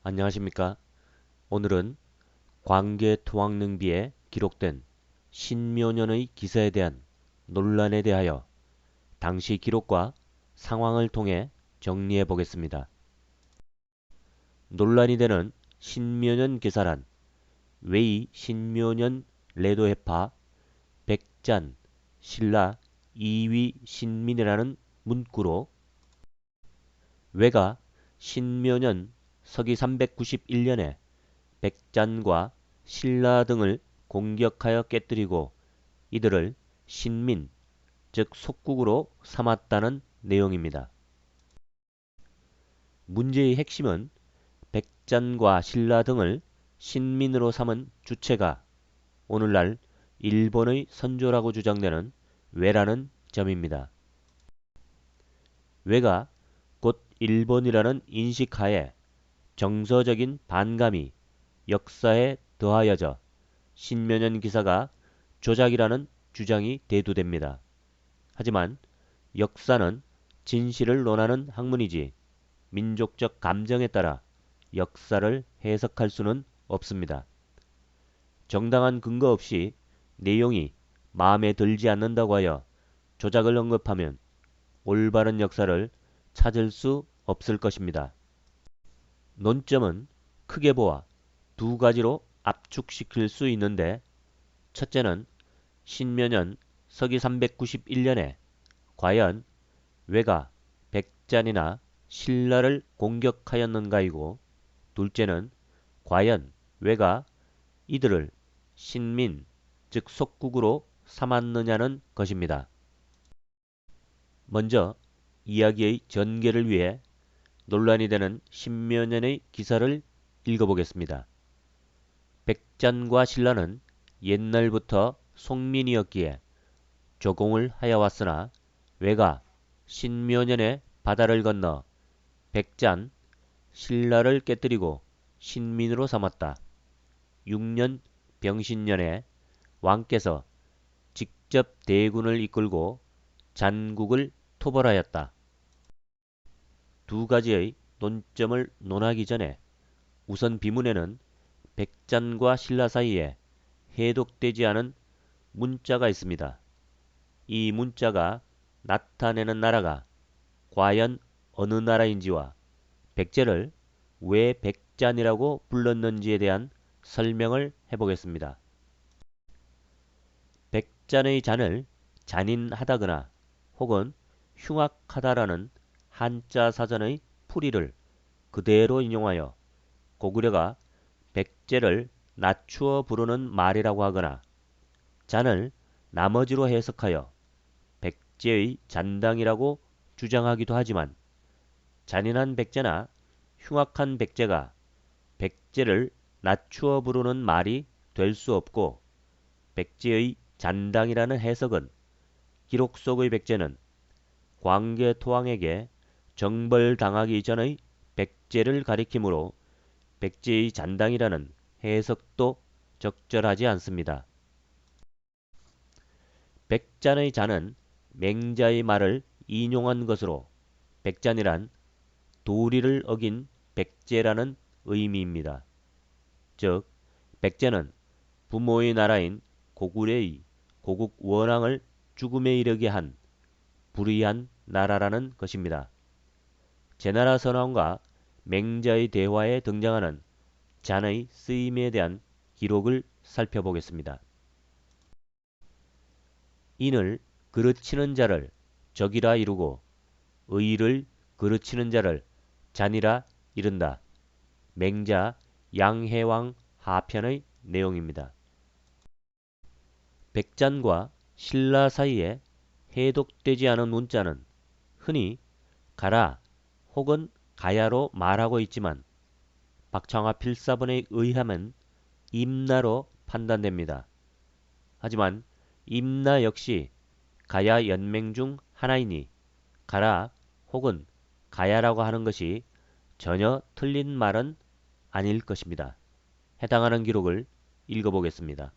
안녕하십니까? 오늘은 광개토왕릉비에 기록된 신묘년의 기사에 대한 논란에 대하여 당시 기록과 상황을 통해 정리해 보겠습니다. 논란이 되는 신묘년 기사란 웨이 신묘년 레도해파 백잔 신라 이위 신민이라는 문구로 웨가 신묘년 서기 391년에 백잔과 신라 등을 공격하여 깨뜨리고 이들을 신민, 즉 속국으로 삼았다는 내용입니다. 문제의 핵심은 백잔과 신라 등을 신민으로 삼은 주체가 오늘날 일본의 선조라고 주장되는 왜라는 점입니다. 왜가 곧 일본이라는 인식하에 정서적인 반감이 역사에 더하여져 신묘년 기사가 조작이라는 주장이 대두됩니다. 하지만 역사는 진실을 논하는 학문이지 민족적 감정에 따라 역사를 해석할 수는 없습니다. 정당한 근거 없이 내용이 마음에 들지 않는다고 하여 조작을 언급하면 올바른 역사를 찾을 수 없을 것입니다. 논점은 크게 보아 두 가지로 압축시킬 수 있는데 첫째는 신묘년 서기 391년에 과연 왜가 백잔이나 신라를 공격하였는가이고 둘째는 과연 왜가 이들을 신민, 즉 속국으로 삼았느냐는 것입니다. 먼저 이야기의 전개를 위해 논란이 되는 신묘년의 기사를 읽어보겠습니다. 백잔과 신라는 옛날부터 속민이었기에 조공을 하여왔으나 왜가 신묘년에 바다를 건너 백잔, 신라를 깨뜨리고 신민으로 삼았다. 6년 병신년에 왕께서 직접 대군을 이끌고 잔국을 토벌하였다. 두 가지의 논점을 논하기 전에 우선 비문에는 백잔과 신라 사이에 해독되지 않은 문자가 있습니다. 이 문자가 나타내는 나라가 과연 어느 나라인지와 백제를 왜 백잔이라고 불렀는지에 대한 설명을 해보겠습니다. 백잔의 잔을 잔인하다거나 혹은 흉악하다라는 한자 사전의 풀이를 그대로 인용하여 고구려가 백제를 낮추어 부르는 말이라고 하거나 잔을 나머지로 해석하여 백제의 잔당이라고 주장하기도 하지만 잔인한 백제나 흉악한 백제가 백제를 낮추어 부르는 말이 될 수 없고 백제의 잔당이라는 해석은 기록 속의 백제는 광개토왕에게 정벌당하기 전의 백제를 가리키므로 백제의 잔당이라는 해석도 적절하지 않습니다. 백잔의 잔은 맹자의 말을 인용한 것으로 백잔이란 도리를 어긴 백제라는 의미입니다. 즉 백제는 부모의 나라인 고구려의 고국 원앙을 죽음에 이르게 한 불의한 나라라는 것입니다. 제나라 선왕과 맹자의 대화에 등장하는 잔의 쓰임에 대한 기록을 살펴보겠습니다. 인을 그르치는 자를 적이라 이루고 의를 그르치는 자를 잔이라 이른다. 맹자 양해왕 하편의 내용입니다. 백잔과 신라 사이에 해독되지 않은 문자는 흔히 가라 혹은 가야로 말하고 있지만 박창화 필사본에 의하면 임나로 판단됩니다. 하지만 임나 역시 가야 연맹 중 하나이니 가라 혹은 가야라고 하는 것이 전혀 틀린 말은 아닐 것입니다. 해당하는 기록을 읽어보겠습니다.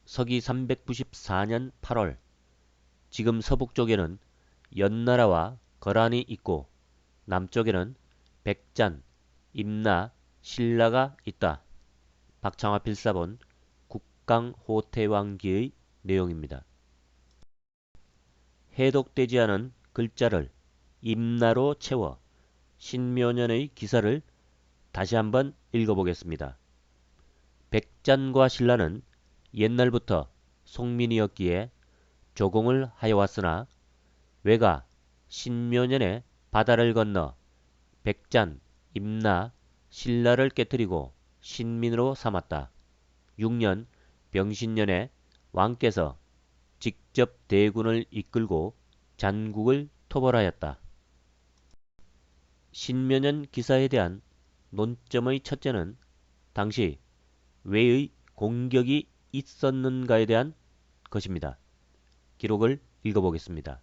서기 394년 8월 지금 서북 쪽에는 연나라와 거란이 있고 남쪽에는 백잔, 임나, 신라가 있다. 박창화 필사본 국강호태왕기의 내용입니다. 해독되지 않은 글자를 임나로 채워 신묘년의 기사를 다시 한번 읽어보겠습니다. 백잔과 신라는 옛날부터 속민이었기에 조공을 하여왔으나 왜가 신묘년에 바다를 건너 백잔, 임나, 신라를 깨뜨리고 신민으로 삼았다. 6년 병신년에 왕께서 직접 대군을 이끌고 잔국을 토벌하였다. 신묘년 기사에 대한 논점의 첫째는 당시 왜의 공격이 있었는가에 대한 것입니다. 기록을 읽어보겠습니다.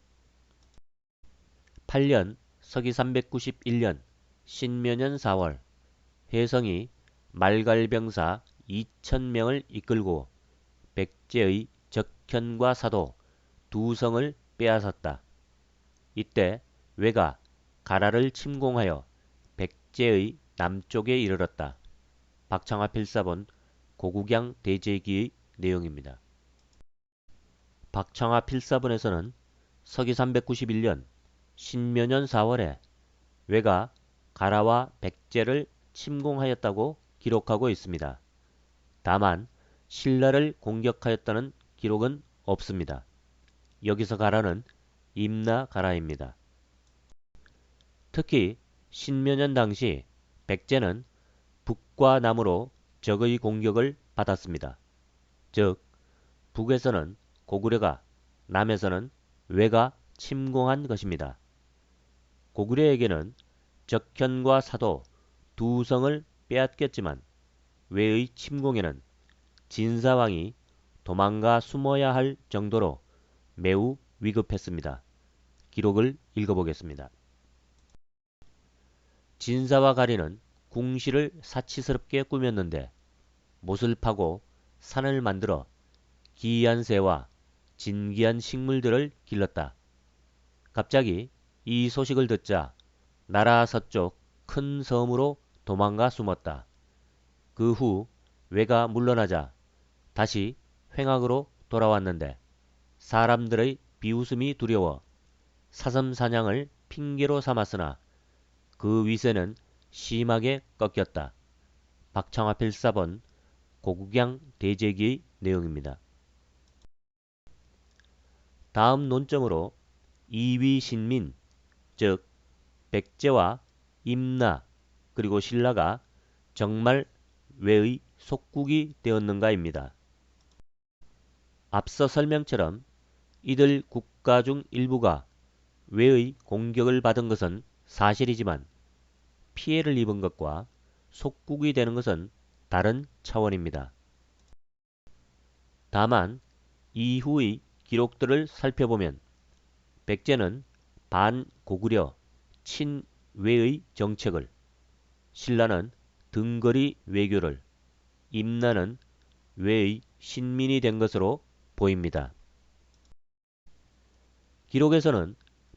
8년 서기 391년 신묘년 4월 혜성이 말갈병사 2,000명을 이끌고 백제의 적현과 사도 두 성을 빼앗았다. 이때 왜가 가라를 침공하여 백제의 남쪽에 이르렀다. 박창화 필사본 고구경 대제기의 내용입니다. 박창화 필사본에서는 서기 391년 신묘년 4월에 왜가 가라와 백제를 침공하였다고 기록하고 있습니다. 다만 신라를 공격하였다는 기록은 없습니다. 여기서 가라는 임나 가라입니다. 특히 신묘년 당시 백제는 북과 남으로 적의 공격을 받았습니다. 즉 북에서는 고구려가, 남에서는 왜가 침공한 것입니다. 고구려에게는 적현과 사도 두 성을 빼앗겼지만 왜의 침공에는 진사왕이 도망가 숨어야 할 정도로 매우 위급했습니다. 기록을 읽어보겠습니다. 진사와 가리는 궁시를 사치스럽게 꾸몄는데 못을 파고 산을 만들어 기이한 새와 진기한 식물들을 길렀다. 갑자기 이 소식을 듣자 나라 서쪽 큰 섬으로 도망가 숨었다. 그 후 왜가 물러나자 다시 횡악으로 돌아왔는데 사람들의 비웃음이 두려워 사슴 사냥을 핑계로 삼았으나 그 위세는 심하게 꺾였다. 박창화 필사본 고구경 대제기의 내용입니다. 다음 논점으로 이위신민, 즉 백제와 임나 그리고 신라가 정말 왜의 속국이 되었는가입니다. 앞서 설명처럼 이들 국가 중 일부가 왜의 공격을 받은 것은 사실이지만 피해를 입은 것과 속국이 되는 것은 다른 차원입니다. 다만 이후의 기록들을 살펴보면 백제는 반고구려, 친외의 정책을, 신라는 등거리 외교를, 임나는 외의 신민이 된 것으로 보입니다. 기록에서는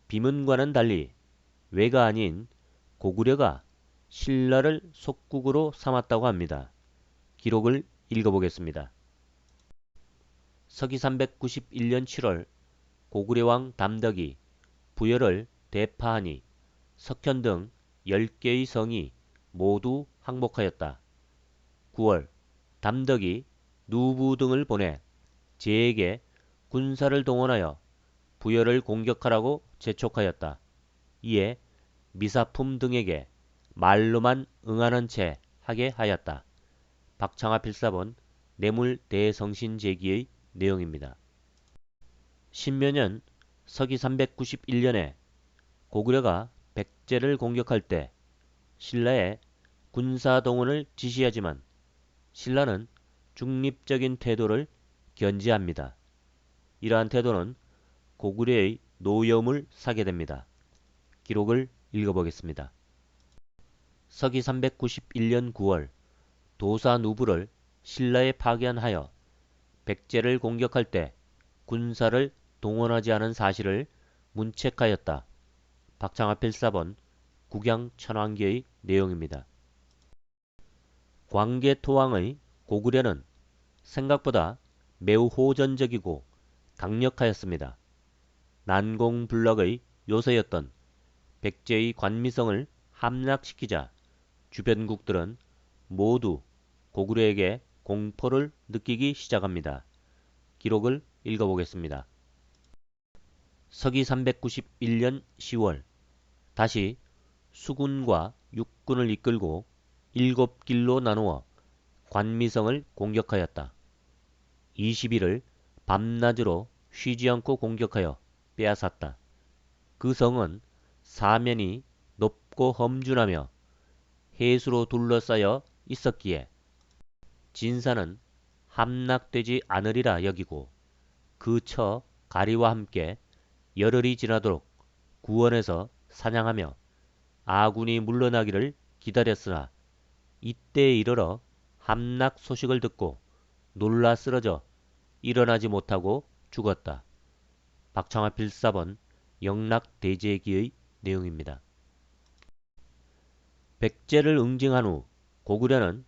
비문과는 달리 왜가 아닌 고구려가 신라를 속국으로 삼았다고 합니다. 기록을 읽어보겠습니다. 서기 391년 7월 고구려왕 담덕이 부여를 대파하니 석현 등 10개의 성이 모두 항복하였다. 9월 담덕이 누부 등을 보내 제에게 군사를 동원하여 부여를 공격하라고 재촉하였다. 이에 미사품 등에게 말로만 응하는 채 하게 하였다. 박창화 필사본 뇌물대성신제기의 내용입니다. 신묘년 서기 391년에 고구려가 백제를 공격할 때 신라에 군사동원을 지시하지만 신라는 중립적인 태도를 견지합니다. 이러한 태도는 고구려의 노여움을 사게 됩니다. 기록을 읽어보겠습니다. 서기 391년 9월 도사 누부를 신라에 파견하여 백제를 공격할 때 군사를 동원하지 않은 사실을 문책하였다. 박창화 필사본 국양천왕기의 내용입니다. 광개토왕의 고구려는 생각보다 매우 호전적이고 강력하였습니다. 난공불락의 요새였던 백제의 관미성을 함락시키자 주변국들은 모두 고구려에게 공포를 느끼기 시작합니다. 기록을 읽어보겠습니다. 서기 391년 10월 다시 수군과 육군을 이끌고 7길로 나누어 관미성을 공격하였다. 20일을 밤낮으로 쉬지 않고 공격하여 빼앗았다. 그 성은 사면이 높고 험준하며 해수로 둘러싸여 있었기에 진사는 함락되지 않으리라 여기고 그 처 가리와 함께 열흘이 지나도록 구원에서 사냥하며 아군이 물러나기를 기다렸으나 이때에 이르러 함락 소식을 듣고 놀라 쓰러져 일어나지 못하고 죽었다. 박창화 필사본 영락대제기의 내용입니다. 백제를 응징한 후 고구려는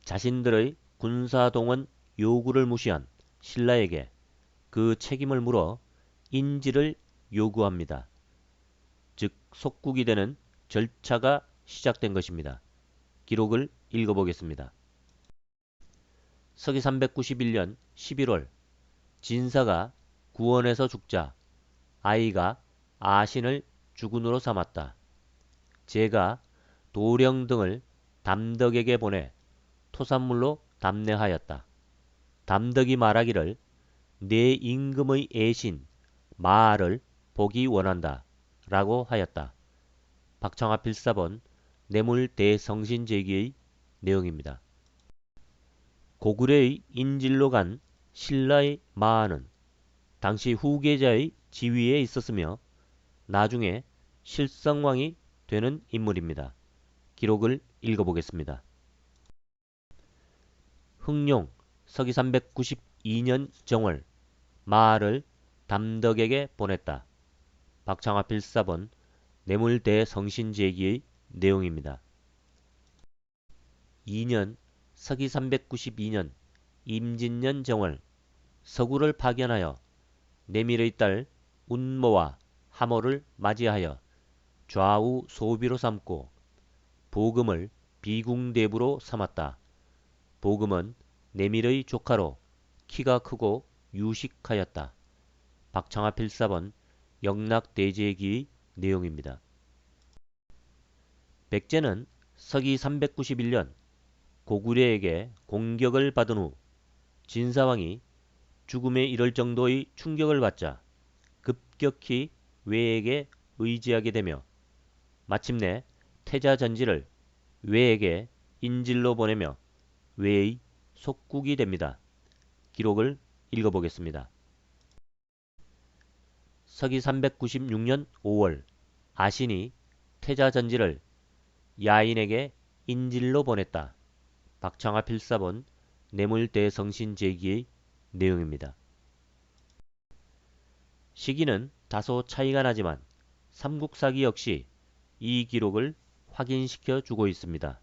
자신들의 군사동원 요구를 무시한 신라에게 그 책임을 물어 인지를 요구합니다. 즉 속국이 되는 절차가 시작된 것입니다. 기록을 읽어보겠습니다. 서기 391년 11월 진사가 구원에서 죽자 아이가 아신을 주군으로 삼았다. 제가 도령 등을 담덕에게 보내 토산물로 담내하였다. 담덕이 말하기를 내 임금의 애신 마아를 보기 원한다 라고 하였다. 박창화 필사본 뇌물대성신제기의 내용입니다. 고구려의 인질로 간 신라의 마아는 당시 후계자의 지위에 있었으며 나중에 실성왕이 되는 인물입니다. 기록을 읽어보겠습니다. 흥룡 서기 392년 정월 마아를 담덕에게 보냈다. 박창화 필사본 뇌물대성신제기의 내용입니다. 2년 서기 392년 임진년 정월 서구를 파견하여 내밀의 딸 운모와 하모를 맞이하여 좌우 소비로 삼고 보금을 비궁대부로 삼았다. 보금은 내밀의 조카로 키가 크고 유식하였다. 박창화 필사본 영락대제기의 내용입니다. 백제는 서기 391년 고구려에게 공격을 받은 후 진사왕이 죽음에 이를 정도의 충격을 받자 급격히 외에게 의지하게 되며 마침내 태자전지를 외에게 인질로 보내며 외의 속국이 됩니다. 기록을 읽어보겠습니다. 서기 396년 5월 아신이 태자전지를 야인에게 인질로 보냈다. 박창화 필사본 뇌물대성신제기의 내용입니다. 시기는 다소 차이가 나지만 삼국사기 역시 이 기록을 확인시켜 주고 있습니다.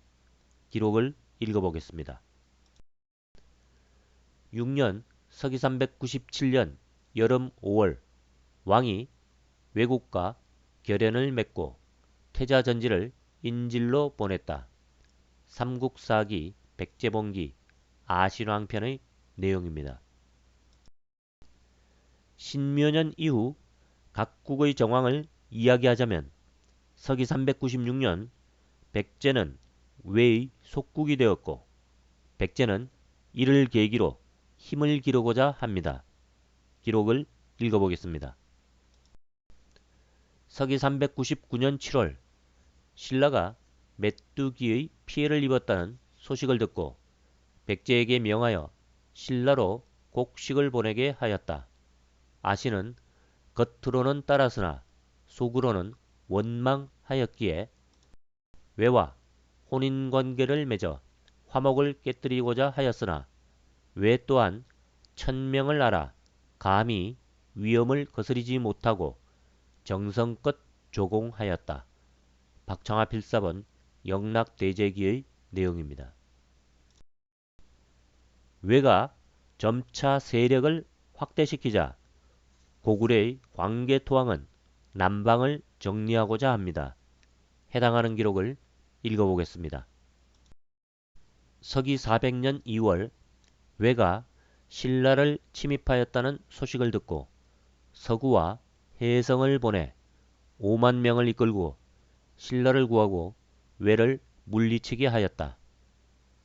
기록을 읽어보겠습니다. 6년 서기 397년 여름 5월 왕이 외국과 결연을 맺고 태자전지를 인질로 보냈다. 삼국사기 백제본기 아신왕편의 내용입니다. 신묘년 이후 각국의 정황을 이야기하자면 서기 396년 백제는 외의 속국이 되었고 백제는 이를 계기로 힘을 기르고자 합니다. 기록을 읽어보겠습니다. 서기 399년 7월 신라가 메뚜기의 피해를 입었다는 소식을 듣고 백제에게 명하여 신라로 곡식을 보내게 하였다. 아신은 겉으로는 따랐으나 속으로는 원망하였기에 외와 혼인관계를 맺어 화목을 깨뜨리고자 하였으나 외 또한 천명을 알아 감히 위험을 거스리지 못하고 정성껏 조공하였다. 박창화 필사본 영락대제기의 내용입니다. 왜가 점차 세력을 확대시키자 고구려의 광개토왕은 남방을 정리하고자 합니다. 해당하는 기록을 읽어보겠습니다. 서기 400년 2월 왜가 신라를 침입하였다는 소식을 듣고 서구와 해성을 보내 5만 명을 이끌고 신라를 구하고 왜를 물리치게 하였다.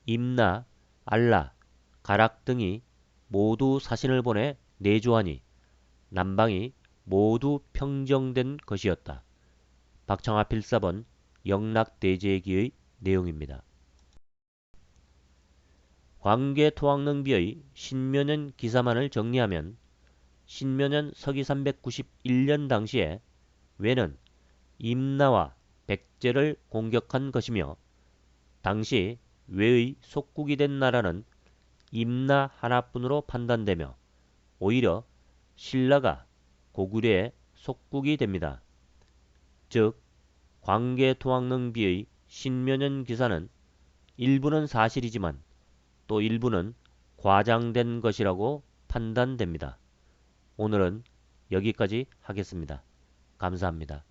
임나, 알라, 가락 등이 모두 사신을 보내 내조하니 남방이 모두 평정된 것이었다. 박청아 필사본 영락대제기의 내용입니다. 광개토왕릉비의 신묘년 기사만을 정리하면 신묘년 서기 391년 당시에 왜는 임나와 백제를 공격한 것이며 당시 왜의 속국이 된 나라는 임나 하나뿐으로 판단되며 오히려 신라가 고구려의 속국이 됩니다. 즉 광개토왕릉비의 신묘년 기사는 일부는 사실이지만 또 일부는 과장된 것이라고 판단됩니다. 오늘은 여기까지 하겠습니다. 감사합니다.